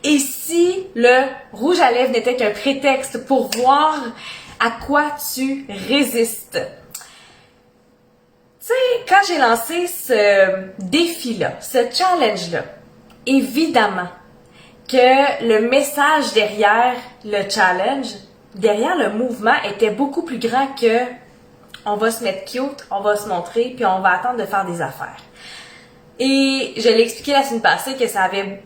Et si le rouge à lèvres n'était qu'un prétexte pour voir à quoi tu résistes? Tu sais, quand j'ai lancé ce défi-là, ce challenge-là, évidemment que le message derrière le challenge, derrière le mouvement, était beaucoup plus grand que on va se mettre cute, on va se montrer, puis on va attendre de faire des affaires. Et je l'ai expliqué la semaine passée que ça avait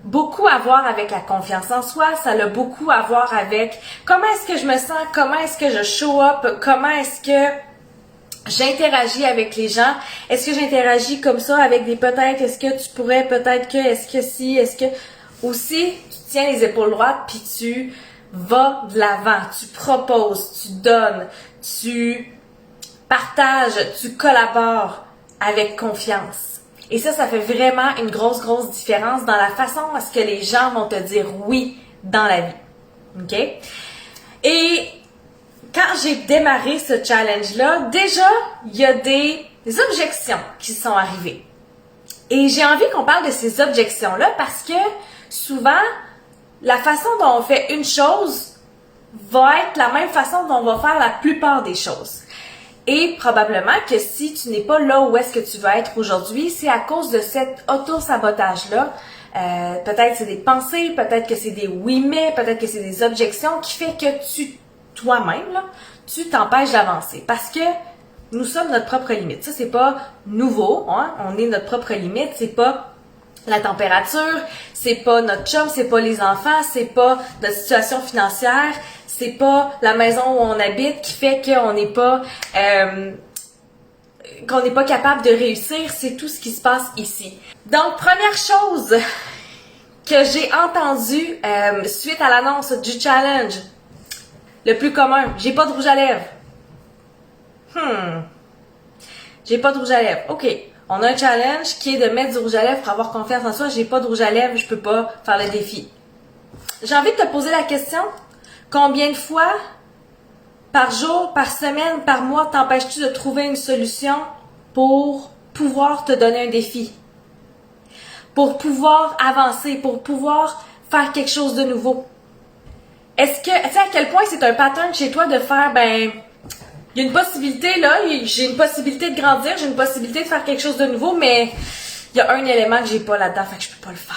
beaucoup à voir avec la confiance en soi, ça a beaucoup à voir avec comment est-ce que je me sens, comment est-ce que je show up, comment est-ce que j'interagis avec les gens, est-ce que j'interagis comme ça avec des peut-être, est-ce que tu pourrais, peut-être que, est-ce que si, est-ce que... Aussi, tu tiens les épaules droites puis tu vas de l'avant, tu proposes, tu donnes, tu partages, tu collabores avec confiance. Et ça fait vraiment une grosse différence dans la façon à ce que les gens vont te dire oui dans la vie. OK? Et quand j'ai démarré ce challenge-là, déjà, il y a des objections qui sont arrivées. Et j'ai envie qu'on parle de ces objections-là parce que souvent, la façon dont on fait une chose va être la même façon dont on va faire la plupart des choses. Et probablement que si tu n'es pas là où est-ce que tu veux être aujourd'hui, c'est à cause de cet auto-sabotage-là. Peut-être c'est des pensées, peut-être que c'est des oui mais, peut-être que c'est des objections qui fait que toi-même, là, tu t'empêches d'avancer. Parce que nous sommes notre propre limite. Ça, c'est pas nouveau, hein? On est notre propre limite, c'est pas la température, c'est pas notre chum, c'est pas les enfants, c'est pas notre situation financière, c'est pas la maison où on habite qui fait qu'on n'est pas capable de réussir, c'est tout ce qui se passe ici. Donc, première chose que j'ai entendue suite à l'annonce du challenge, le plus commun, j'ai pas de rouge à lèvres. J'ai pas de rouge à lèvres. OK. On a un challenge qui est de mettre du rouge à lèvres pour avoir confiance en soi. J'ai pas de rouge à lèvres, je peux pas faire le défi. J'ai envie de te poser la question, combien de fois par jour, par semaine, par mois t'empêches-tu de trouver une solution pour pouvoir te donner un défi? Pour pouvoir avancer, pour pouvoir faire quelque chose de nouveau? Est-ce que, tu sais à quel point c'est un pattern chez toi de faire, il y a une possibilité là, j'ai une possibilité de grandir, j'ai une possibilité de faire quelque chose de nouveau, mais il y a un élément que j'ai pas là-dedans, fait que je peux pas le faire.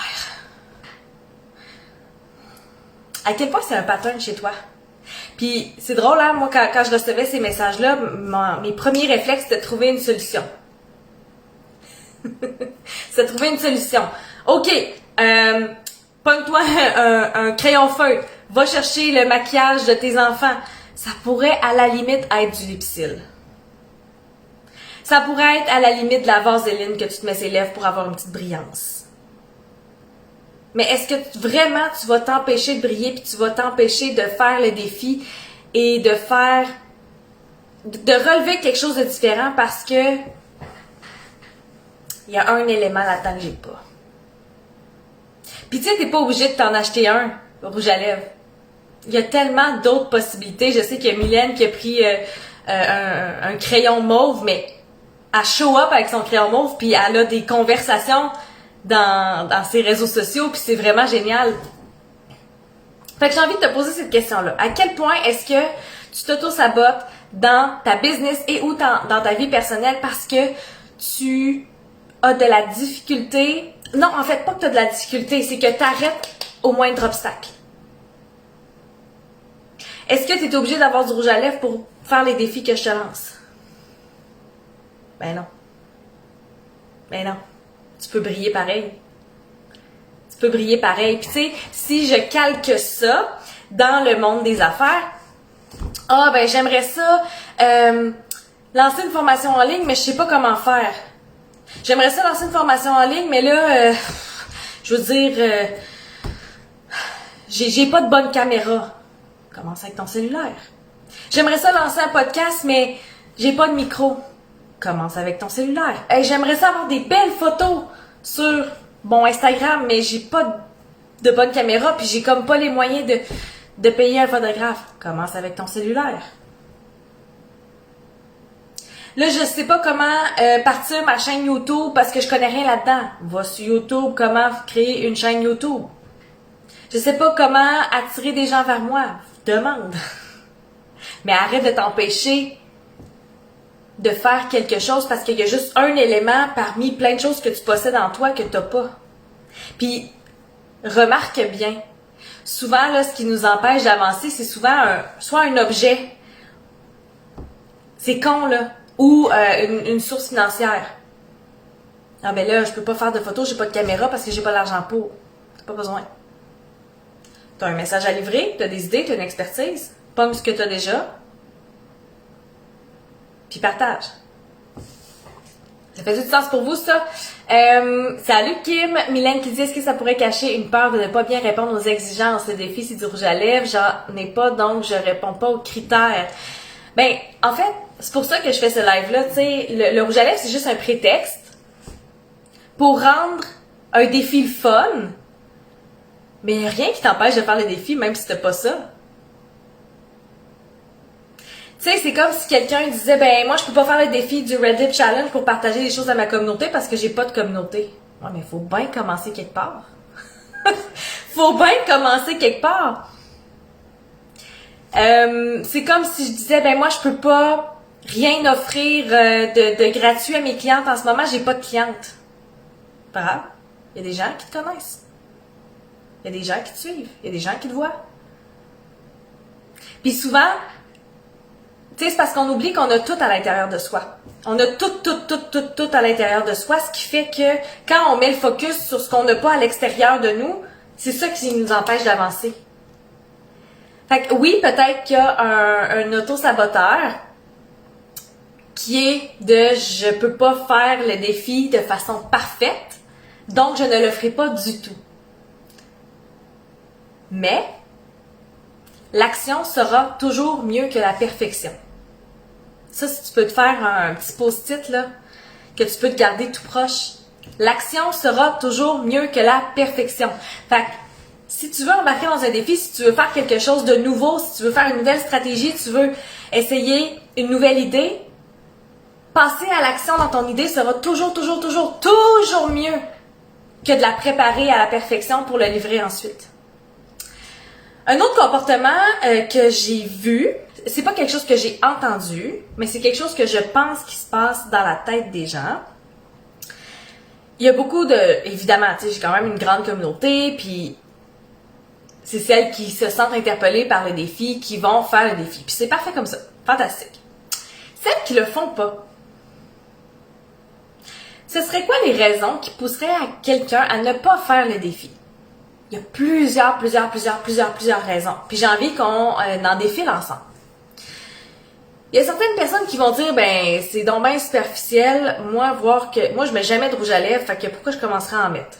À quel point c'est un pattern chez toi? Puis c'est drôle, hein, moi quand je recevais ces messages-là, mes premiers réflexes c'était de trouver une solution. C'est de trouver une solution. OK, pogne-toi un crayon feutre, va chercher le maquillage de tes enfants. Ça pourrait à la limite être du Lipsil. Ça pourrait être à la limite de la vaseline que tu te mets ses lèvres pour avoir une petite brillance. Mais est-ce que vraiment tu vas t'empêcher de briller puis tu vas t'empêcher de faire le défi et de relever quelque chose de différent parce que il y a un élément là-dedans que j'ai pas. Puis tu sais, t'es pas obligé de t'en acheter un, rouge à lèvres. Il y a tellement d'autres possibilités. Je sais qu'il y a Mylène qui a pris un crayon mauve, mais elle show up avec son crayon mauve, puis elle a des conversations dans ses réseaux sociaux, puis c'est vraiment génial. Fait que j'ai envie de te poser cette question-là. À quel point est-ce que tu t'auto-sabotes dans ta business et ou dans ta vie personnelle parce que tu as de la difficulté? Non, en fait, pas que tu as de la difficulté, c'est que tu arrêtes au moindre obstacle. Est-ce que tu es obligé d'avoir du rouge à lèvres pour faire les défis que je te lance? Ben non. Ben non. Tu peux briller pareil. Tu peux briller pareil. Puis tu sais, si je calque ça dans le monde des affaires, j'aimerais ça lancer une formation en ligne, mais je sais pas comment faire. J'aimerais ça lancer une formation en ligne, mais là, je veux dire, j'ai pas de bonne caméra. Commence avec ton cellulaire. J'aimerais ça lancer un podcast, mais j'ai pas de micro. Commence avec ton cellulaire. J'aimerais ça avoir des belles photos sur mon Instagram, mais j'ai pas de bonne caméra, puis j'ai comme pas les moyens de payer un photographe. Commence avec ton cellulaire. Là, je sais pas comment partir ma chaîne YouTube parce que je connais rien là-dedans. Va sur YouTube, comment créer une chaîne YouTube. Je sais pas comment attirer des gens vers moi. Demande. Mais arrête de t'empêcher de faire quelque chose parce qu'il y a juste un élément parmi plein de choses que tu possèdes en toi que t'as pas. Puis, remarque bien, souvent, là, ce qui nous empêche d'avancer, c'est souvent soit un objet, c'est con, là, ou une source financière. Ah ben là, je peux pas faire de photos, j'ai pas de caméra parce que j'ai pas l'argent pour. T'as pas besoin. T'as un message à livrer, t'as des idées, t'as une expertise. Pomme ce que t'as déjà. Puis partage. Ça fait du sens pour vous, ça? Salut Kim! Mylène qui dit, est-ce que ça pourrait cacher une peur de ne pas bien répondre aux exigences? Le défi, c'est du rouge à lèvres. J'en ai pas, donc je réponds pas aux critères. Ben, en fait, c'est pour ça que je fais ce live-là. Tu sais, le rouge à lèvres, c'est juste un prétexte pour rendre un défi le fun. Mais il n'y a rien qui t'empêche de faire le défi, même si t'as pas ça. Tu sais, c'est comme si quelqu'un disait, ben moi je peux pas faire le défi du Reddit Challenge pour partager des choses à ma communauté parce que j'ai pas de communauté. Ouais, mais faut bien commencer quelque part. Faut bien commencer quelque part. C'est comme si je disais, ben moi je peux pas rien offrir de gratuit à mes clientes en ce moment, j'ai pas de clientes. Pas grave. Il y a des gens qui te connaissent. Il y a des gens qui te suivent. Il y a des gens qui te voient. Puis souvent, tu sais, c'est parce qu'on oublie qu'on a tout à l'intérieur de soi. On a tout à l'intérieur de soi, ce qui fait que quand on met le focus sur ce qu'on n'a pas à l'extérieur de nous, c'est ça qui nous empêche d'avancer. Fait que oui, peut-être qu'il y a un auto-saboteur qui est de je peux pas faire le défi de façon parfaite, donc je ne le ferai pas du tout. Mais l'action sera toujours mieux que la perfection. Ça, si tu peux te faire un petit post-it, là, que tu peux te garder tout proche. L'action sera toujours mieux que la perfection. Fait que, si tu veux embarquer dans un défi, si tu veux faire quelque chose de nouveau, si tu veux faire une nouvelle stratégie, tu veux essayer une nouvelle idée, passer à l'action dans ton idée sera toujours mieux que de la préparer à la perfection pour le livrer ensuite. Un autre comportement que j'ai vu, c'est pas quelque chose que j'ai entendu, mais c'est quelque chose que je pense qui se passe dans la tête des gens. Il y a beaucoup évidemment, tu sais, j'ai quand même une grande communauté, puis c'est celles qui se sentent interpellées par le défi, qui vont faire le défi. Puis c'est parfait comme ça, fantastique. Celles qui le font pas, ce serait quoi les raisons qui pousseraient à quelqu'un à ne pas faire le défi? Il y a plusieurs raisons. Puis j'ai envie qu'on en défile ensemble. Il y a certaines personnes qui vont dire, ben, c'est donc bien superficiel, moi, je mets jamais de rouge à lèvres, fait que pourquoi je commencerais à en mettre?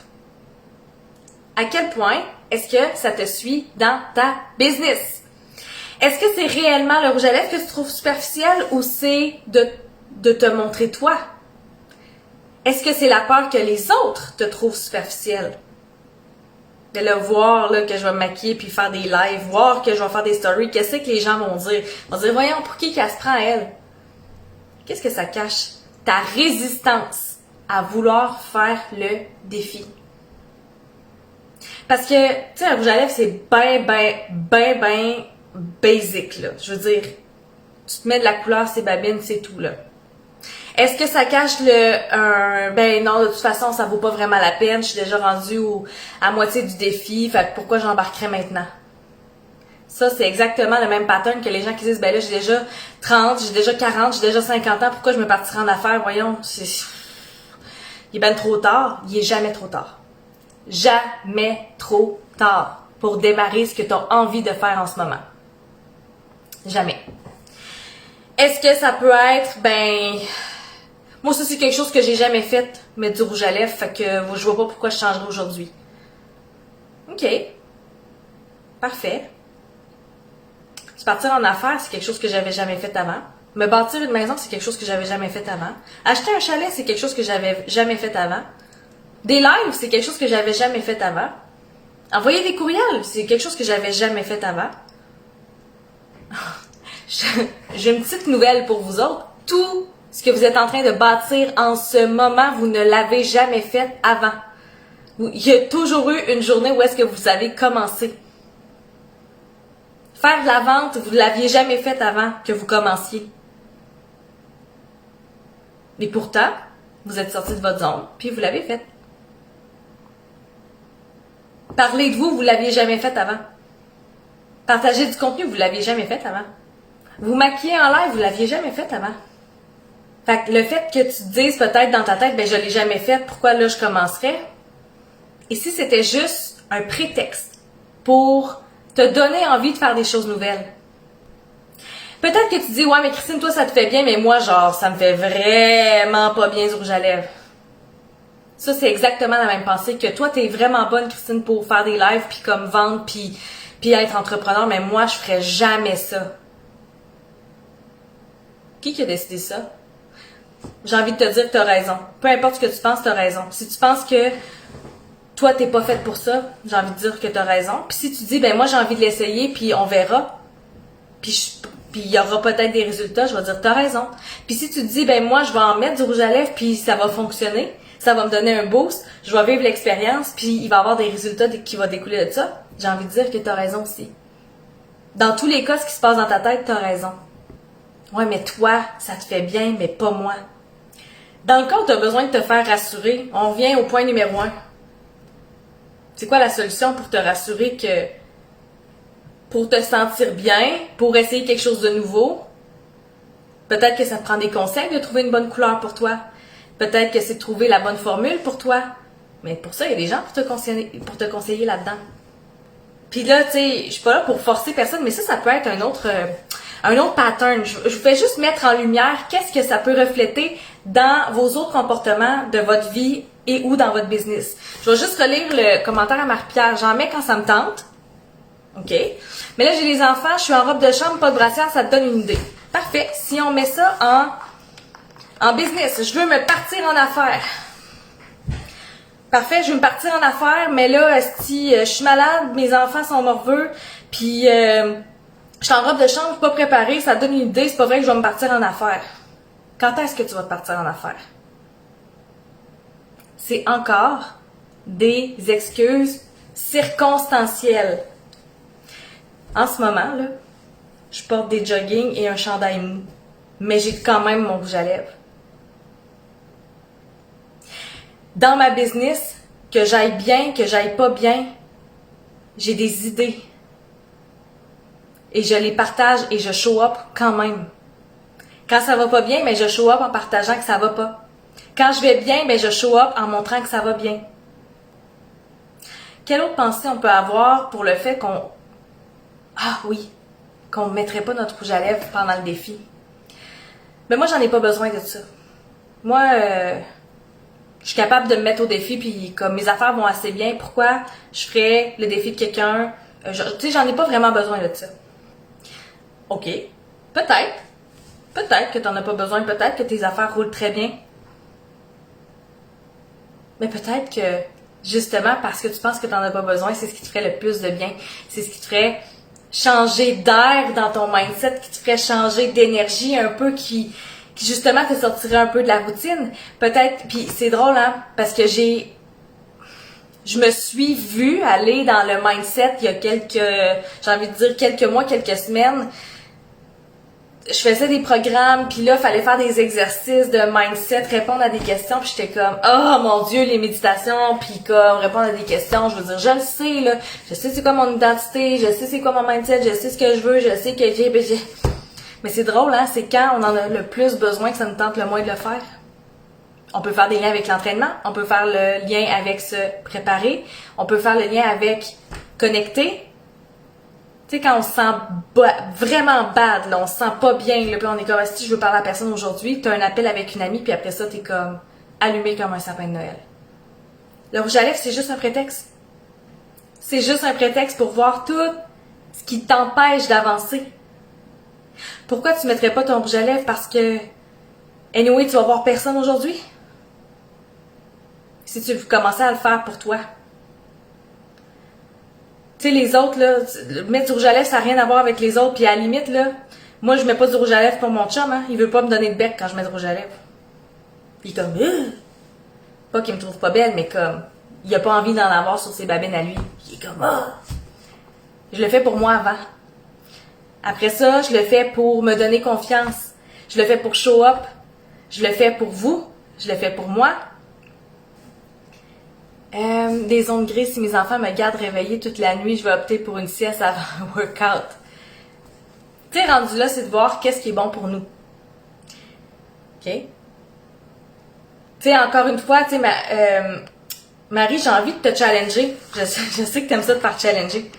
À quel point est-ce que ça te suit dans ta business? Est-ce que c'est réellement le rouge à lèvres que tu trouves superficiel ou c'est de te montrer toi? Est-ce que c'est la peur que les autres te trouvent superficiel? De le voir là, que je vais me maquiller puis faire des lives, voir que je vais faire des stories, qu'est-ce que les gens vont dire? Ils vont dire, voyons, pour qui qu'elle se prend elle? Qu'est-ce que ça cache? Ta résistance à vouloir faire le défi. Parce que, tu sais, un rouge à lèvres, c'est ben basic, là. Je veux dire, tu te mets de la couleur, c'est babine, c'est tout, là. Est-ce que ça cache ben non, de toute façon, ça vaut pas vraiment la peine, je suis déjà rendue à moitié du défi, fait que pourquoi j'embarquerais maintenant? Ça, c'est exactement le même pattern que les gens qui disent, ben là, j'ai déjà 30, j'ai déjà 40, j'ai déjà 50 ans, pourquoi je me partirais en affaires? Voyons, il est ben trop tard. Il est jamais trop tard. Jamais trop tard pour démarrer ce que tu as envie de faire en ce moment. Jamais. Est-ce que ça peut être, ben... Moi, ça, c'est quelque chose que j'ai jamais fait, mettre du rouge à lèvres, fait que je vois pas pourquoi je changerais aujourd'hui. OK. Parfait. Se partir en affaires, c'est quelque chose que j'avais jamais fait avant. Me bâtir une maison, c'est quelque chose que j'avais jamais fait avant. Acheter un chalet, c'est quelque chose que j'avais jamais fait avant. Des lives, c'est quelque chose que j'avais jamais fait avant. Envoyer des courriels, c'est quelque chose que j'avais jamais fait avant. J'ai une petite nouvelle pour vous autres. Tout ce que vous êtes en train de bâtir en ce moment, vous ne l'avez jamais fait avant. Il y a toujours eu une journée où est-ce que vous avez commencé. Faire de la vente, vous ne l'aviez jamais fait avant que vous commenciez. Mais pourtant, vous êtes sorti de votre zone, puis vous l'avez fait. Parler de vous, vous l'aviez jamais fait avant. Partager du contenu, vous l'aviez jamais fait avant. Vous maquiller en live, vous l'aviez jamais fait avant. Fait que le fait que tu te dises peut-être dans ta tête, ben je l'ai jamais fait, pourquoi là je commencerais? Et si c'était juste un prétexte pour te donner envie de faire des choses nouvelles? Peut-être que tu dis, ouais, mais Christine, toi ça te fait bien, mais moi, genre, ça me fait vraiment pas bien du rouge à lèvres. Ça, c'est exactement la même pensée que toi, t'es vraiment bonne, Christine, pour faire des lives, puis comme vendre, puis être entrepreneur, mais moi, je ferais jamais ça. Qui a décidé ça? J'ai envie de te dire que t'as raison. Peu importe ce que tu penses, t'as raison. Si tu penses que toi, t'es pas faite pour ça, j'ai envie de dire que t'as raison. Puis si tu dis, ben moi, j'ai envie de l'essayer, puis on verra, puis il y aura peut-être des résultats, je vais dire, t'as raison. Puis si tu te dis, ben moi, je vais en mettre du rouge à lèvres, puis ça va fonctionner, ça va me donner un boost, je vais vivre l'expérience, puis il va y avoir des résultats qui vont découler de ça, j'ai envie de dire que t'as raison aussi. Dans tous les cas, ce qui se passe dans ta tête, t'as raison. Ouais, mais toi, ça te fait bien, mais pas moi. Dans le cas où tu as besoin de te faire rassurer, on revient au point numéro 1. C'est quoi la solution pour te rassurer que pour te sentir bien, pour essayer quelque chose de nouveau, peut-être que ça te prend des conseils de trouver une bonne couleur pour toi. Peut-être que c'est de trouver la bonne formule pour toi. Mais pour ça, il y a des gens pour te conseiller là-dedans. Puis là, tu sais, je suis pas là pour forcer personne, mais ça peut être un autre pattern. Je vous fais juste mettre en lumière qu'est-ce que ça peut refléter dans vos autres comportements de votre vie et ou dans votre business. Je vais juste relire le commentaire à Marie-Pierre. J'en mets quand ça me tente. OK? Mais là, j'ai les enfants, je suis en robe de chambre, pas de brassière, ça te donne une idée. Parfait. Si on met ça en business, je veux me partir en affaires. Parfait, je veux me partir en affaires, mais là, si je suis malade, mes enfants sont morveux, puis je suis en robe de chambre, pas préparée, ça te donne une idée, c'est pas vrai que je vais me partir en affaires. Quand est-ce que tu vas te partir en affaires? C'est encore des excuses circonstancielles. En ce moment, là, je porte des joggings et un chandail mou, mais j'ai quand même mon rouge à lèvres. Dans ma business, que j'aille bien, que j'aille pas bien, j'ai des idées. Et je les partage et je show up quand même. Quand ça va pas bien, ben je show up en partageant que ça va pas. Quand je vais bien, ben je show up en montrant que ça va bien. Quelle autre pensée on peut avoir pour le fait qu'on ne mettrait pas notre rouge à lèvres pendant le défi? Ben moi, j'en ai pas besoin de ça. Moi, je suis capable de me mettre au défi, puis comme mes affaires vont assez bien, pourquoi je ferais le défi de quelqu'un? Tu sais, j'en ai pas vraiment besoin de ça. OK, peut-être que t'en as pas besoin, peut-être que tes affaires roulent très bien. Mais peut-être que, justement, parce que tu penses que t'en as pas besoin, c'est ce qui te ferait le plus de bien. C'est ce qui te ferait changer d'air dans ton mindset, qui te ferait changer d'énergie un peu, qui justement te sortirait un peu de la routine. Peut-être, puis c'est drôle, hein, parce que je me suis vue aller dans le mindset il y a j'ai envie de dire quelques mois, quelques semaines. Je faisais des programmes, puis là, il fallait faire des exercices de mindset, répondre à des questions, puis j'étais comme, oh mon Dieu, les méditations, puis comme, répondre à des questions, je veux dire, je le sais, là, je sais c'est quoi mon identité, je sais c'est quoi mon mindset, je sais ce que je veux, je sais que j'ai... Mais c'est drôle, hein, c'est quand on en a le plus besoin que ça nous tente le moins de le faire. On peut faire des liens avec l'entraînement, on peut faire le lien avec se préparer, on peut faire le lien avec connecter. Tu sais, quand on se sent vraiment bad, là, on se sent pas bien, là, puis on est comme, si je veux parler à la personne aujourd'hui, t'as un appel avec une amie, puis après ça, t'es comme allumé comme un sapin de Noël. Le rouge à lèvres, c'est juste un prétexte. C'est juste un prétexte pour voir tout ce qui t'empêche d'avancer. Pourquoi tu mettrais pas ton rouge à lèvres? Parce que, anyway, tu vas voir personne aujourd'hui. Si tu commençais à le faire pour toi. Tu sais, les autres, là, mettre du rouge à lèvres, ça n'a rien à voir avec les autres. Puis à la limite, là, moi, je mets pas du rouge à lèvres pour mon chum, hein. Il veut pas me donner de bec quand je mets du rouge à lèvres. Puis il est comme, pas qu'il me trouve pas belle, mais comme, il a pas envie d'en avoir sur ses babines à lui. Il est comme, ah! Je le fais pour moi avant. Après ça, je le fais pour me donner confiance. Je le fais pour show up. Je le fais pour vous. Je le fais pour moi. Des zones grises, si mes enfants me gardent réveillée toute la nuit, je vais opter pour une sieste avant un workout. Tu sais, rendu là, c'est de voir qu'est-ce qui est bon pour nous. OK? Tu sais, encore une fois, tu sais, Marie, j'ai envie de te challenger. Je sais que t'aimes ça de faire challenger.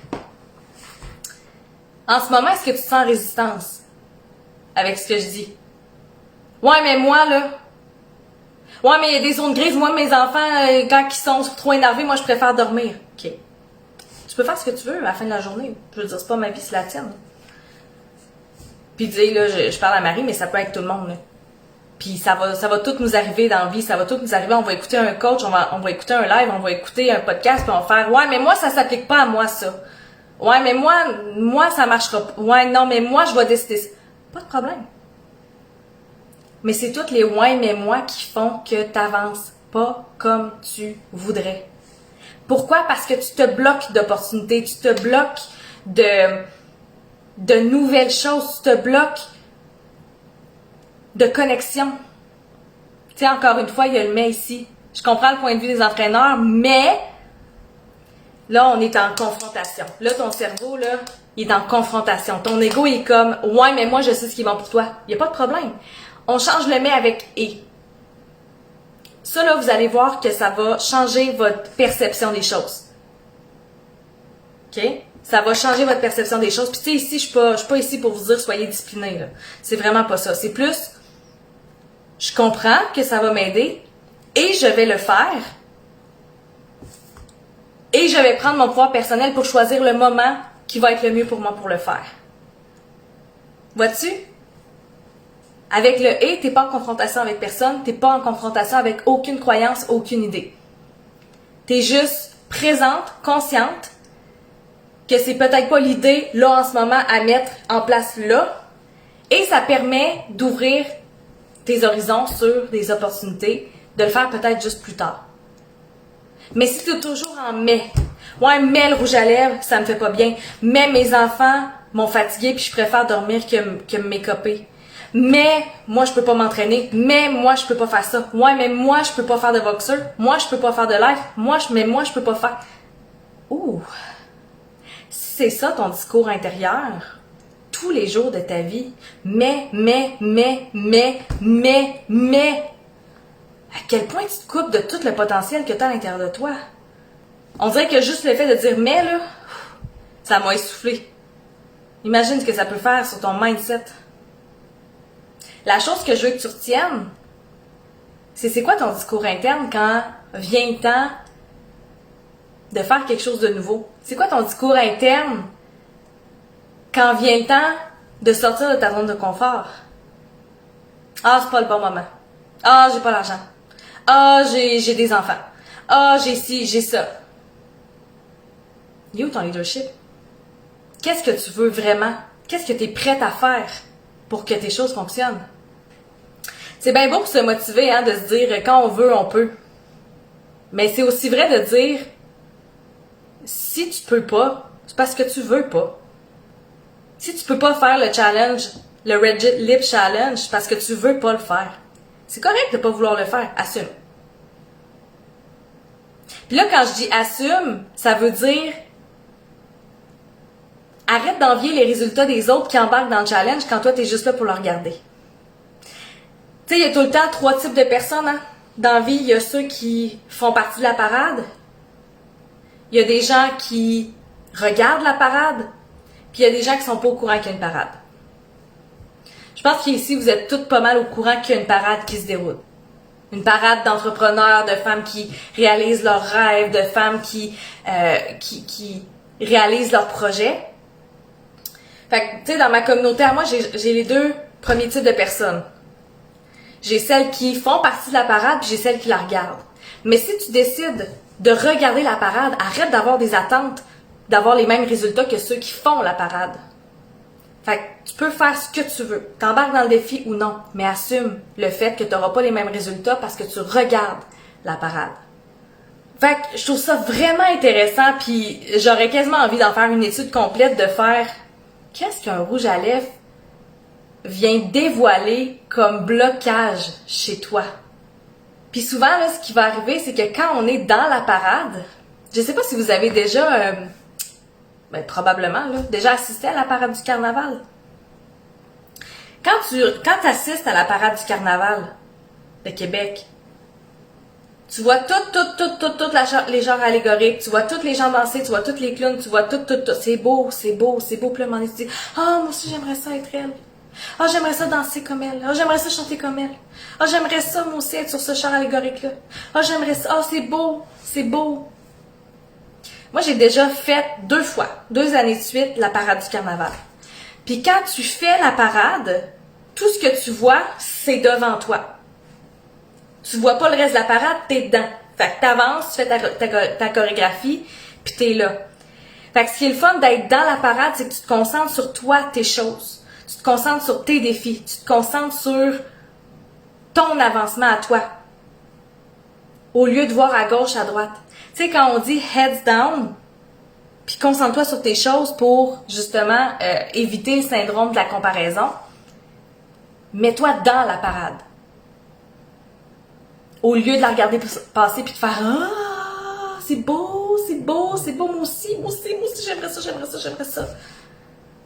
En ce moment, est-ce que tu te sens en résistance avec ce que je dis? Ouais, mais moi, là... Ouais, mais il y a des zones grises. Moi, mes enfants, quand ils sont trop énervés, moi, je préfère dormir. OK. Tu peux faire ce que tu veux à la fin de la journée. Je veux dire, c'est pas ma vie, c'est la tienne. Puis, tu sais, là, je parle à Marie, mais ça peut être tout le monde, là. Puis, ça va tout nous arriver dans la vie. Ça va tout nous arriver. On va écouter un coach, on va écouter un live, on va écouter un podcast, puis on va faire, ouais, mais moi, ça s'applique pas à moi, ça. Ouais, mais moi, ça marchera pas. Ouais, non, mais moi, je vais décider ça. Pas de problème. Mais c'est toutes les ouais, mais moi qui font que t'avances pas comme tu voudrais. Pourquoi? Parce que tu te bloques d'opportunités, tu te bloques de nouvelles choses, tu te bloques de connexion. Tu sais, encore une fois, il y a le mais ici. Je comprends le point de vue des entraîneurs, mais là, on est en confrontation. Là, ton cerveau, là, il est en confrontation. Ton ego est comme, ouais, mais moi, je sais ce qui est bon pour toi. Il n'y a pas de problème. On change le mais avec et. Ça, là, vous allez voir que ça va changer votre perception des choses. OK? Ça va changer votre perception des choses. Puis, tu sais, ici, je suis pas ici pour vous dire soyez disciplinés, là. C'est vraiment pas ça. C'est plus, je comprends que ça va m'aider et je vais le faire. Et je vais prendre mon pouvoir personnel pour choisir le moment qui va être le mieux pour moi pour le faire. Vois-tu? Avec le « et », t'es pas en confrontation avec personne, t'es pas en confrontation avec aucune croyance, aucune idée. T'es juste présente, consciente, que c'est peut-être pas l'idée, là, en ce moment, à mettre en place là, et ça permet d'ouvrir tes horizons sur des opportunités, de le faire peut-être juste plus tard. Mais si tu es toujours en « mais », ouais, mais le rouge à lèvres, ça me fait pas bien, mais mes enfants m'ont fatigué puis je préfère dormir que me mécoper. Mais moi je peux pas m'entraîner, mais moi je peux pas faire ça. Ouais, mais moi je peux pas faire de boxeur, moi je peux pas faire de live, mais moi je peux pas faire. Ouh. Si c'est ça ton discours intérieur tous les jours de ta vie, mais à quel point tu te coupes de tout le potentiel que tu as à l'intérieur de toi. On dirait que juste le fait de dire mais là, ça m'a essoufflé. Imagine ce que ça peut faire sur ton mindset. La chose que je veux que tu retiennes, c'est quoi ton discours interne quand vient le temps de faire quelque chose de nouveau? C'est quoi ton discours interne quand vient le temps de sortir de ta zone de confort? Ah, c'est pas le bon moment. Ah, j'ai pas l'argent. Ah, j'ai des enfants. Ah, j'ai ci, j'ai ça. Il est où ton leadership? Qu'est-ce que tu veux vraiment? Qu'est-ce que tu es prête à faire pour que tes choses fonctionnent? C'est bien beau pour se motiver, hein, de se dire quand on veut, on peut. Mais c'est aussi vrai de dire si tu peux pas, c'est parce que tu veux pas. Si tu peux pas faire le challenge, le Red Lip Challenge, c'est parce que tu veux pas le faire. C'est correct de pas vouloir le faire, assume. Puis là, quand je dis assume, ça veut dire arrête d'envier les résultats des autres qui embarquent dans le challenge quand toi, t'es juste là pour le regarder. Tu sais, il y a tout le temps 3 types de personnes, hein. Dans la vie, il y a ceux qui font partie de la parade. Il y a des gens qui regardent la parade. Puis il y a des gens qui sont pas au courant qu'il y a une parade. Je pense qu'ici, vous êtes toutes pas mal au courant qu'il y a une parade qui se déroule. Une parade d'entrepreneurs, de femmes qui réalisent leurs rêves, de femmes qui réalisent leurs projets. Fait que, tu sais, dans ma communauté, à moi, j'ai les 2 premiers types de personnes. J'ai celles qui font partie de la parade, puis j'ai celles qui la regardent. Mais si tu décides de regarder la parade, arrête d'avoir des attentes, d'avoir les mêmes résultats que ceux qui font la parade. Fait que tu peux faire ce que tu veux. T'embarques dans le défi ou non, mais assume le fait que tu n'auras pas les mêmes résultats parce que tu regardes la parade. Fait que je trouve ça vraiment intéressant, puis j'aurais quasiment envie d'en faire une étude complète, de faire qu'est-ce qu'un rouge à lèvres vient dévoiler comme blocage chez toi. Puis souvent, là, ce qui va arriver, c'est que quand on est dans la parade, je sais pas si vous avez déjà, probablement, là, déjà assisté à la parade du carnaval. Quand tu assistes à la parade du carnaval de Québec, tu vois toutes les genres allégoriques, tu vois tous les gens danser, tu vois toutes les clowns, tu vois tout. C'est beau. Puis là, on se dit, moi aussi, j'aimerais ça être elle. J'aimerais ça danser comme elle. J'aimerais ça chanter comme elle. J'aimerais ça, moi aussi, être sur ce char allégorique-là. J'aimerais ça. C'est beau. Moi, j'ai déjà fait 2 fois, 2 années de suite, la parade du carnaval. Puis quand tu fais la parade, tout ce que tu vois, c'est devant toi. Tu vois pas le reste de la parade, t'es dedans. Fait que t'avances, tu fais ta chorégraphie, puis t'es là. Fait que ce qui est le fun d'être dans la parade, c'est que tu te concentres sur toi, tes choses. Tu te concentres sur tes défis. Tu te concentres sur ton avancement à toi. Au lieu de voir à gauche, à droite. Tu sais, quand on dit heads down, puis concentre-toi sur tes choses pour, justement, éviter le syndrome de la comparaison, mets-toi dans la parade. Au lieu de la regarder passer puis de faire c'est beau, moi aussi, j'aimerais ça.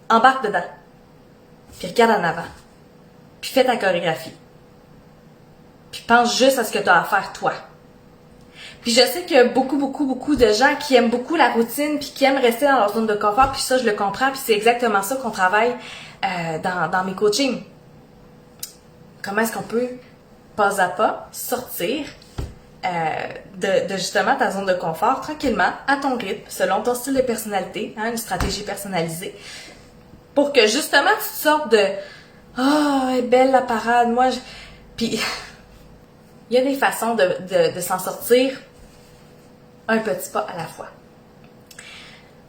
Embarque dedans. Puis regarde en avant. Puis fais ta chorégraphie. Puis pense juste à ce que tu as à faire toi. Puis je sais qu'il y a beaucoup de gens qui aiment beaucoup la routine puis qui aiment rester dans leur zone de confort, puis ça je le comprends, puis c'est exactement ça qu'on travaille dans mes coachings. Comment est-ce qu'on peut pas à pas sortir de justement ta zone de confort tranquillement, à ton rythme, selon ton style de personnalité, une stratégie personnalisée, pour que justement tu te sortes de elle est belle la parade, puis il y a des façons de s'en sortir un petit pas à la fois.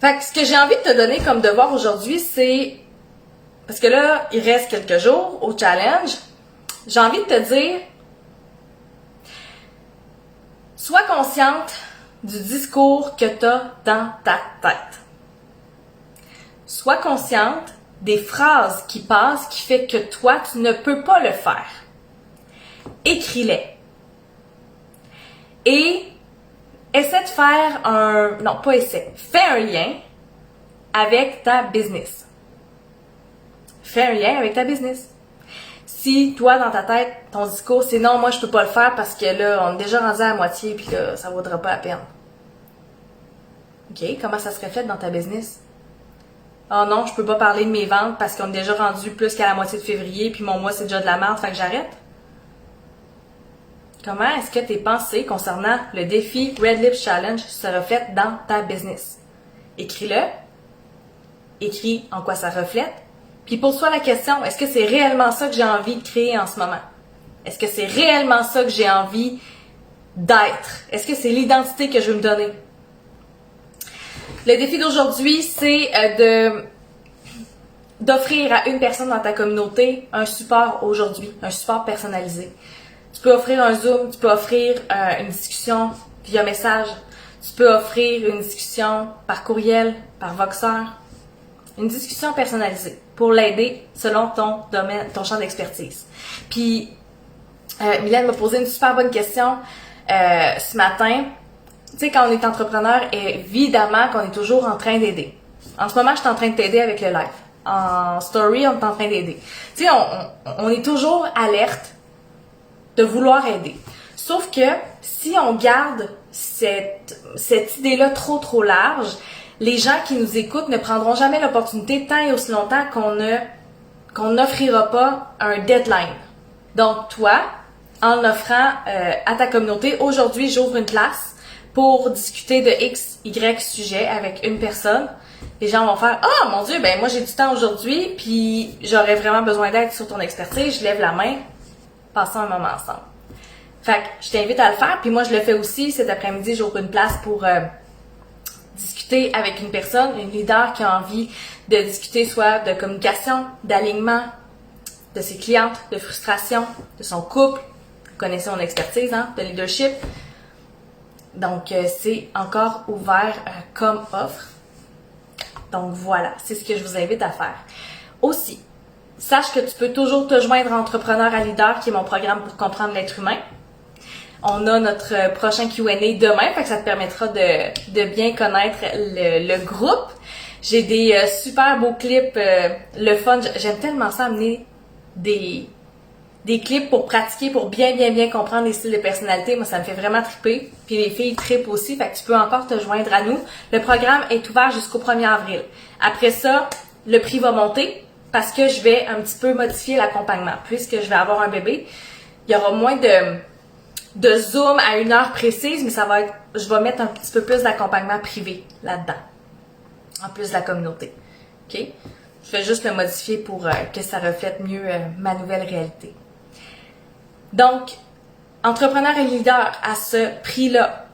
Fait que ce que j'ai envie de te donner comme devoir aujourd'hui, c'est, parce que là, il reste quelques jours au challenge, j'ai envie de te dire, sois consciente du discours que tu as dans ta tête. Sois consciente des phrases qui passent qui fait que toi, tu ne peux pas le faire. Écris-les. Et essaie de faire fais un lien avec ta business. Fais un lien avec ta business. Si toi, dans ta tête, ton discours, c'est non, moi je peux pas le faire parce que là, on est déjà rendu à la moitié puis là, ça vaudra pas la peine. OK, comment ça se reflète dans ta business? Non, je peux pas parler de mes ventes parce qu'on est déjà rendu plus qu'à la moitié de février puis mon mois c'est déjà de la merde, fait que j'arrête. Comment est-ce que tes pensées concernant le défi Red Lips Challenge se reflètent dans ta business? Écris-le. Écris en quoi ça reflète. Puis pose-toi la question, est-ce que c'est réellement ça que j'ai envie de créer en ce moment? Est-ce que c'est réellement ça que j'ai envie d'être? Est-ce que c'est l'identité que je veux me donner? Le défi d'aujourd'hui, c'est d'offrir à une personne dans ta communauté un support aujourd'hui, un support personnalisé. Tu peux offrir un Zoom, tu peux offrir une discussion via message, tu peux offrir une discussion par courriel, par Voxer, une discussion personnalisée pour l'aider selon ton domaine, ton champ d'expertise. Puis, Mylène m'a posé une super bonne question ce matin. Tu sais, quand on est entrepreneur, évidemment qu'on est toujours en train d'aider. En ce moment, je suis en train de t'aider avec le live. En story, on est en train d'aider. Tu sais, on est toujours alerte de vouloir aider. Sauf que si on garde cette idée-là trop large, les gens qui nous écoutent ne prendront jamais l'opportunité tant et aussi longtemps qu'on n'offrira pas un deadline. Donc toi, en offrant à ta communauté, aujourd'hui j'ouvre une place pour discuter de X, Y sujet avec une personne. Les gens vont faire « Ah, mon Dieu, ben moi j'ai du temps aujourd'hui, puis j'aurais vraiment besoin d'aide sur ton expertise, je lève la main, passons un moment ensemble. » Fait que je t'invite à le faire, puis moi je le fais aussi. Cet après-midi, j'ouvre une place pour discuter avec une personne, une leader qui a envie de discuter soit de communication, d'alignement, de ses clientes, de frustration, de son couple. Vous connaissez mon expertise, de leadership. Donc, c'est encore ouvert comme offre. Donc, voilà, c'est ce que je vous invite à faire. Aussi, sache que tu peux toujours te joindre à Entrepreneur à Leader, qui est mon programme pour comprendre l'être humain. On a notre prochain Q&A demain, fait que ça te permettra de bien connaître le groupe. J'ai des super beaux clips, le fun. J'aime tellement ça, amener des clips pour pratiquer, pour bien comprendre les styles de personnalité. Moi, ça me fait vraiment triper. Puis les filles trippent aussi, fait que tu peux encore te joindre à nous. Le programme est ouvert jusqu'au 1er avril. Après ça, le prix va monter parce que je vais un petit peu modifier l'accompagnement. Puisque je vais avoir un bébé, il y aura moins de Zoom à une heure précise, mais ça va être, je vais mettre un petit peu plus d'accompagnement privé là-dedans, en plus de la communauté. OK? Je vais juste le modifier pour que ça reflète mieux ma nouvelle réalité. Donc, Entrepreneur et Leader à ce prix-là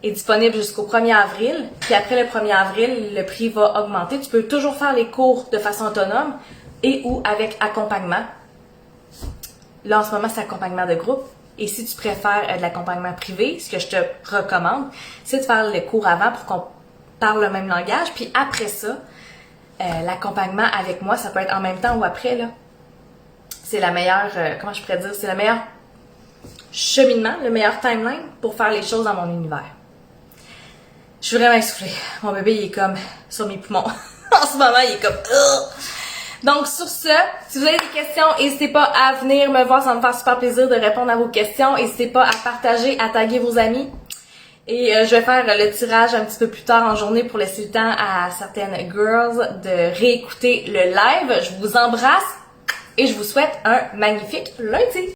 est disponible jusqu'au 1er avril. Puis après le 1er avril, le prix va augmenter. Tu peux toujours faire les cours de façon autonome et ou avec accompagnement. Là, en ce moment, c'est accompagnement de groupe. Et si tu préfères de l'accompagnement privé, ce que je te recommande, c'est de faire les cours avant pour qu'on parle le même langage. Puis après ça, l'accompagnement avec moi, ça peut être en même temps ou après, là. C'est la meilleure, comment je pourrais dire, c'est le meilleur cheminement, le meilleur timeline pour faire les choses dans mon univers. Je suis vraiment essoufflée. Mon bébé, il est comme sur mes poumons. En ce moment, il est comme... Donc, sur ce, si vous avez des questions, n'hésitez pas à venir me voir. Ça va me faire super plaisir de répondre à vos questions. N'hésitez pas à partager, à taguer vos amis. Et je vais faire le tirage un petit peu plus tard en journée pour laisser le temps à certaines girls de réécouter le live. Je vous embrasse et je vous souhaite un magnifique lundi!